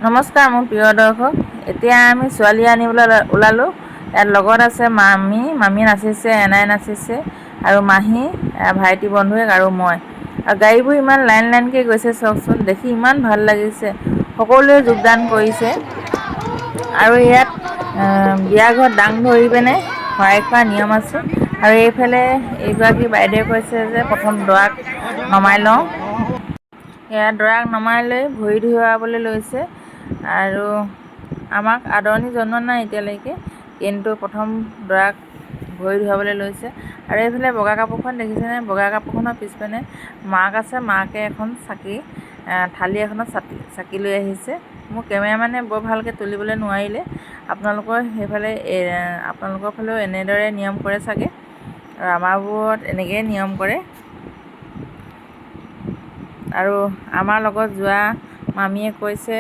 নমস্কাৰ মোৰ প্ৰিয় দৰ্শক। এতিয়া আমি ছোৱালী আনিবলৈ ওলালোঁ। ইয়াত লগত আছে মামী নাচিছে, এনাই নাচিছে আৰু মাহী, ভাইটি বন্ধুৱেক আৰু মই। আৰু গাড়ীবোৰ ইমান লাইনকৈ গৈছে চাওকচোন, দেখি ইমান ভাল লাগিছে। সকলোৱে যোগদান কৰিছে। আৰু ইয়াত বিয়া ঘৰত দাং ধৰি পিনে শৰাই খোৱাৰ নিয়ম আছে। আৰু এইফালে এইগৰাকী বাইদেৱে কৈছে যে প্ৰথম দৰাক নমাই লওঁ। এয়া দৰাক নমাই লৈ ভৰি ধুৱাবলৈ লৈছে। আৰু আমাক আদৰণি জনোৱা নাই এতিয়ালৈকে, কিন্তু প্ৰথম দৰাক ভৰি ধুৱাবলৈ লৈছে। আৰু এইফালে বগা কাপোৰখন দেখিছেনে? বগা কাপোৰখনৰ পিছপিনে মাক আছে। মাকে এখন থালি এখনত চাকি লৈ আহিছে। মোৰ কেমেৰামেনে বৰ ভালকৈ তুলিবলৈ নোৱাৰিলে। আপোনালোকৰ ফালেও এনেদৰে নিয়ম কৰে চাগে, আৰু আমাৰবোৰত এনেকৈয়ে নিয়ম কৰে। আৰু আমাৰ লগত যোৱা মামীয়ে কৈছে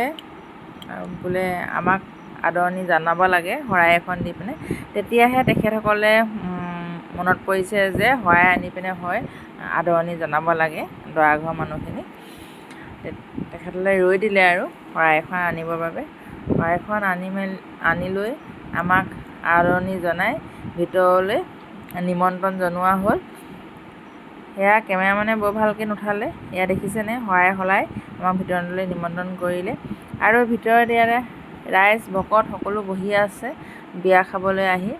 বোলে আমাক আদৰণি জনাব লাগে শৰাই এখন দি পিনে। তেতিয়াহে তেখেতসকলে মনত পৰিছে যে শৰাই আনি পিনে আদৰণি জনাব লাগে দৰা ঘৰৰ মানুহখিনিক। তেখেতলৈ ৰৈ দিলে আৰু শৰাই এখন আনিবৰ বাবে। শৰাইখন আনি লৈ আমাক আদৰণি জনাই ভিতৰলৈ নিমন্ত্ৰণ জনোৱা হ'ল। সেয়া কেমেৰামেনে বৰ ভালকৈ নুঠালে। এয়া দেখিছেনে? শৰাই সলাই আমাক ভিতৰলৈ নিমন্ত্ৰণ কৰিলে। আৰু ভিতৰত ইয়াতে ৰাইজ ভকত সকলো বহি আছে বিয়া খাবলৈ আহি।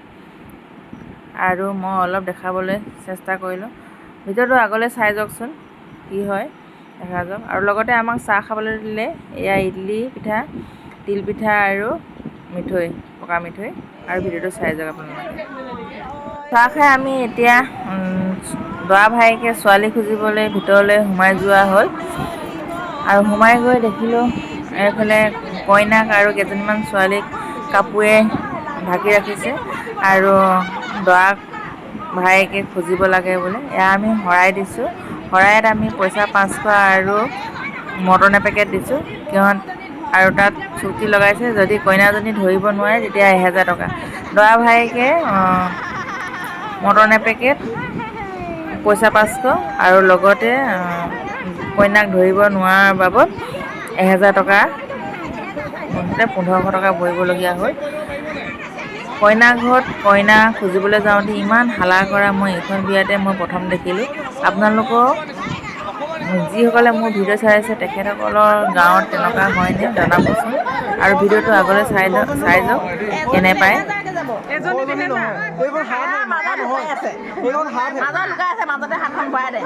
আৰু মই অলপ দেখাবলৈ চেষ্টা কৰিলোঁ। ভিতৰতো আগলৈ চাই যাওকচোন কি হয়, দেখা যাওক। আৰু লগতে আমাক চাহ খাবলৈ দিলে। এয়া ইডলি পিঠা, তিল পিঠা আৰু মিঠৈ, পকা মিঠৈ। আৰু ভিডিঅ'টো চাই যাওক আপোনালোকে। চাহ খাই আমি এতিয়া দৰা ভায়েকে ছোৱালী খুজিবলৈ ভিতৰলৈ সোমাই যোৱা হ'ল। আৰু সোমাই গৈ দেখিলোঁ এইফালে কইনাক আৰু কেইজনীমান ছোৱালীক কাপোৰে ঢাকি ৰাখিছে। আৰু দৰাক ভায়েকে খুজিব লাগে বোলে। এয়া আমি শৰাই দিছোঁ। শৰাইত আমি পইচা 500 আৰু মটন এপেকেট দিছোঁ। আৰু তাত চুক্তি লগাইছে, যদি কইনাজনী ধৰিব নোৱাৰে তেতিয়া 1000 টকা। দৰা ভায়েকে মটন এপেকেট, পইচা 500 আৰু লগতে কইনাক ধৰিব নোৱাৰাৰ বাবদ 1000 টকা, মুঠতে 1500 টকা ভৰিবলগীয়া হ'ল। কইনা ঘৰত কইনা খুজিবলৈ যাওঁতে ইমান হাল্লা কৰা এইখন বিয়াতে মই প্ৰথম দেখিলোঁ। আপোনালোকৰ যিসকলে মোৰ ভিডিঅ' চাই আছে তেখেতসকলৰ গাঁৱত তেনেকুৱা হয়নে জনাবচোন। আৰু ভিডিঅ'টো আগলৈ চাই যাওক কেনে পায়। মাজতে হাতখন ভৰাই দে।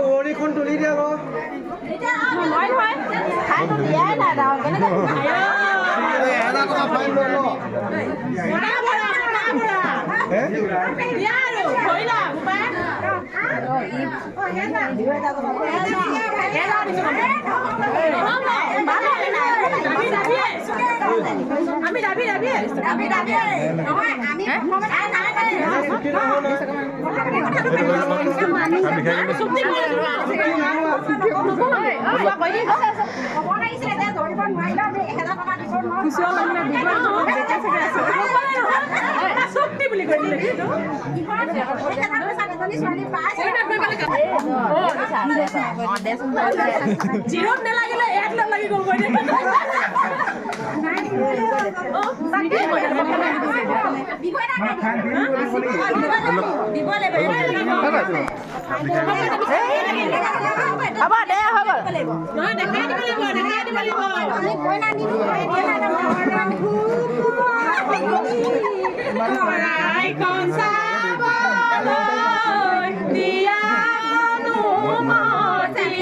ওৱৰিখন তুলি দিয়া আকৌ। আমি দাবি জিরোত নালাগিলে এক লাগি গ'ল গৈ হ'ব দে হৈ গ'ল নহয় দেখাই দিব শৰাইখন চাবলৈ দিয়ানো মতি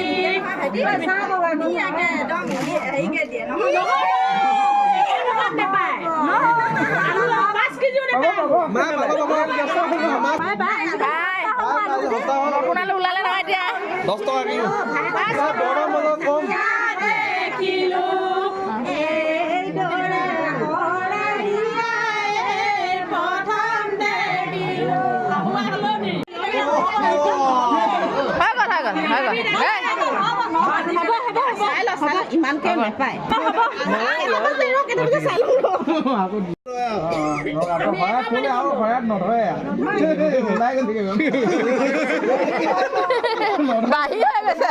আপোনালোক ওলালে নহয় এতিয়া 10 টকা কিলো গৰম বতৰত কম দেখিলো প্ৰথম দেখিলো ইমানকে নাপায় বাঢ়ি হৈ গৈছে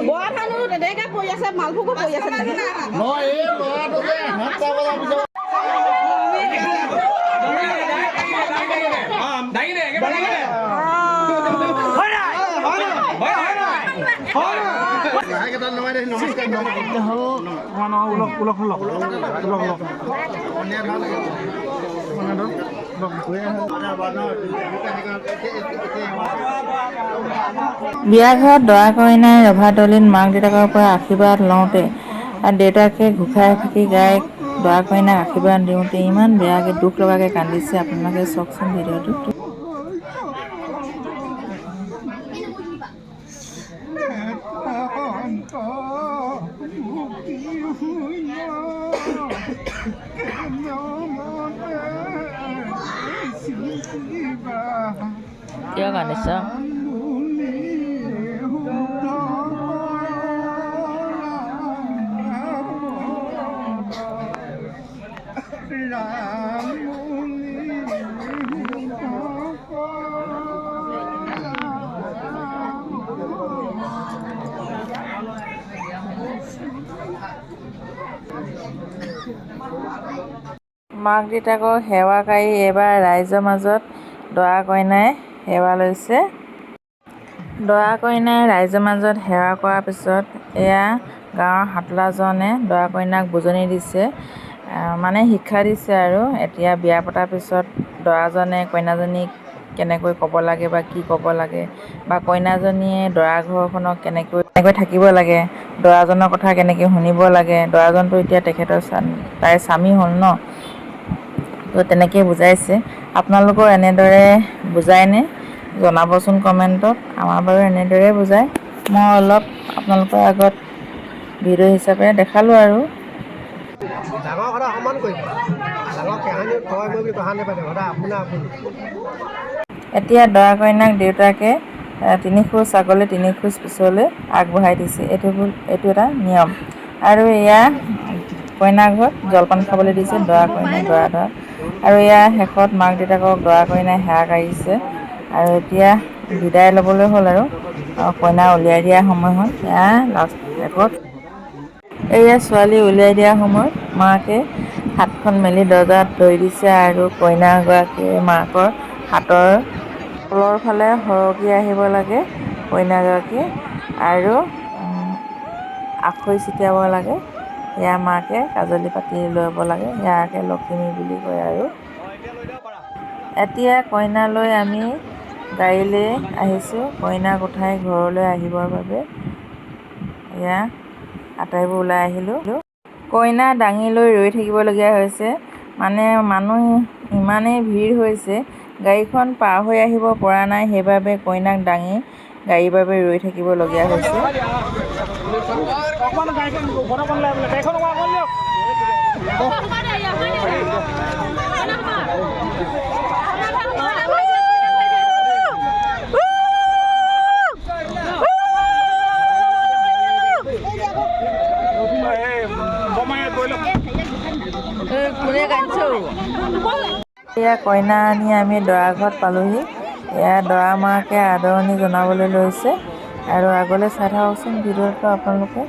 বোৱা ধানো তেনেকে পৰি আছে মালভোগো পৰি আছে বিয়া ঘৰত দৰা কইনাই ৰভাতলিত মাক দেউতাকৰ পৰা আশীৰ্বাদ লওঁতে আৰু দেউতাকে ঘোষাই ফাঁকি গাই দৰা কইনাক আশীৰ্বাদ দিওঁতে ইমান বেয়াকৈ দুখ লগাকৈ কান্দিছে আপোনালোকে চাওকচোন ভিডিঅ'টো কিয় কান্দিছ মাক দেউতাকক সেৱা কৰি এইবাৰ ৰাইজৰ মাজত দৰা কইনাই সেৱা লৈছে দৰা কইনাই ৰাইজৰ মাজত সেৱা কৰাৰ পিছত এয়া গাঁৱৰ সাতলাজনে দৰা কইনাক বুজনি দিছে মানে শিক্ষা দিছে আৰু এতিয়া বিয়া পতাৰ পিছত দৰাজনে কইনাজনীক কেনেকৈ ক'ব লাগে বা কি ক'ব লাগে বা কইনাজনীয়ে দৰা ঘৰখনক কেনেকৈ থাকিব লাগে দৰাজনৰ কথা কেনেকৈ শুনিব লাগে দৰাজনটো এতিয়া তেখেতৰ তাইৰ স্বামী হ'ল ন তো তেনেকৈ বুজাইছে আপোনালোকৰ এনেদৰে বুজায়নে জনাবচোন কমেণ্টত আমাৰ বাৰু এনেদৰে বুজায় মই অলপ আপোনালোকৰ আগত ভিডিঅ' হিচাপে দেখালোঁ আৰু ডাঙৰ কথা সমান কৰিব ডাঙৰ কাহিনী কয় মই কি কথা নাপাতে সদায় আপুনি এতিয়া দৰা কইনাক দেউতাকে 3 খোজ আগলৈ 3 খোজ পিছলৈ আগবঢ়াই দিছে এইটো এটা নিয়ম আৰু এয়া কইনা ঘৰত জলপান খাবলৈ দিছে দৰা কইনাই দৰা আৰু এয়া শেষত মাক দেউতাকক দৰা কইনাই সেৱা কাঢ়িছে আৰু এতিয়া বিদায় ল'বলৈ হ'ল আৰু কইনা উলিয়াই দিয়া সময় হ'ল এয়া লাষ্ট শেষত এয়া ছোৱালী উলিয়াই দিয়া সময়ত মাকে হাতখন মেলি দৰ্জাত ধৰি দিছে আৰু কইনাগৰাকীয়ে মাকৰ হাতৰ তলৰ ফালে সৰকি আহিব লাগে কইনাগৰাকী আৰু আখৈ ছিটিয়াব লাগে এয়া মাকে কাজলি পাতি ল'ব লাগে ইয়াকে লখিমী বুলি কয় আৰু এতিয়া কইনালৈ আমি গাড়ীলৈ আহিছোঁ কইনাক উঠাই ঘৰলৈ আহিবৰ বাবে এয়া আটাইবোৰ ওলাই আহিলোঁ কইনা দাঙি লৈ ৰৈ থাকিবলগীয়া হৈছে মানে মানুহ ইমানেই ভিৰ হৈছে গাড়ীখন পাৰ হৈ আহিব পৰা নাই সেইবাবে কইনাক দাঙি গাড়ীৰ বাবে ৰৈ থাকিবলগীয়া হৈছে এয়া কইনা আনি আমি দৰা ঘৰত পালোহি। এয়া দৰা মাকে আদৰণি জনাবলৈ লৈছে আৰু আগলৈ চাই থাককচোন ভিডিঅ'টো আপোনালোকে।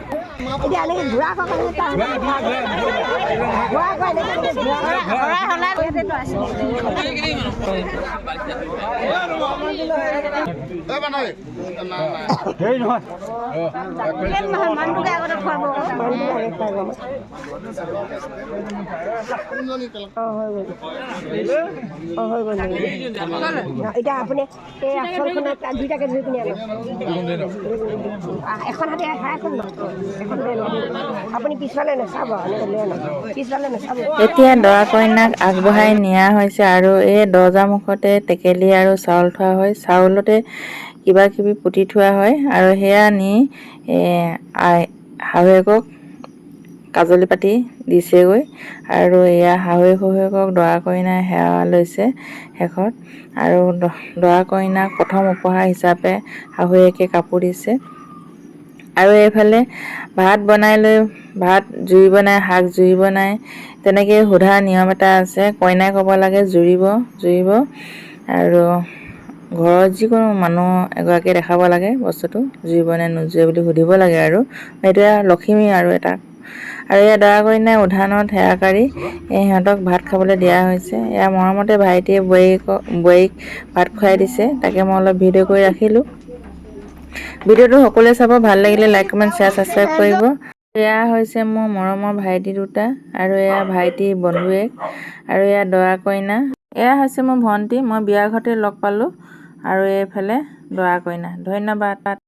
এতিয়া আপুনি এই আচলখনত দুইটাকে ধৰি পিনি এখন হাতে এখন আপুনি পিছফালে নাচাব, পিছফালে নাচাব। এতিয়া দৰা কইনাক আগবঢ়াই নিয়া হৈছে আৰু এই দৰ্জা মুখতে টেকেলি আৰু চাউল থোৱা হয়। চাউলতে কিবা কিবি পুতি থোৱা হয় আৰু সেয়া নি শাহুৱেকক কাজলি পাতি দিছেগৈ আৰু এয়া শাহুৱেক শহুৱেকক দৰা কইনাই সেৱা লৈছে শেষত। আৰু দৰা কইনাক প্ৰথম উপহাৰ হিচাপে শাহুৱেকে কাপোৰ দিছে। আৰু এইফালে ভাত বনাই লৈ ভাত জুই বনাই, শাক জুই বনাই, তেনেকৈ সোধা নিয়ম এটা আছে। কইনাই ক'ব লাগে জুৰিব আৰু ঘৰৰ যিকোনো মানুহ এগৰাকীয়ে দেখাব লাগে বস্তুটো জুৰিব নে নুজুৰে বুলি সুধিব লাগে আৰু সেইটোৱে লখিমী আৰু এটা। আৰু এয়া দৰা কইনাই উধানত সেৱা কাঢ়ি সিহঁতক ভাত খাবলৈ দিয়া হৈছে। এয়া মৰমতে ভাইটিয়ে বোৱাৰীক ভাত খুৱাই দিছে। তাকে মই অলপ ভিডিঅ' কৰি ৰাখিলোঁ। ভিডিঅ'টো সকলোৱে চাব, ভাল লাগিলে লাইক কমেণ্ট শ্বেয়াৰ ছাবস্ক্ৰাইব কৰিব। এয়া হৈছে মোৰ মৰমৰ ভাইটি দুটা আৰু এয়া ভাইটি বন্ধুৱেক আৰু এয়া দৰা কইনা। এয়া হৈছে মোৰ ভণ্টি, মই বিয়া ঘৰতে লগ পালোঁ আৰু এইফালে দৰা কইনা। ধন্যবাদ।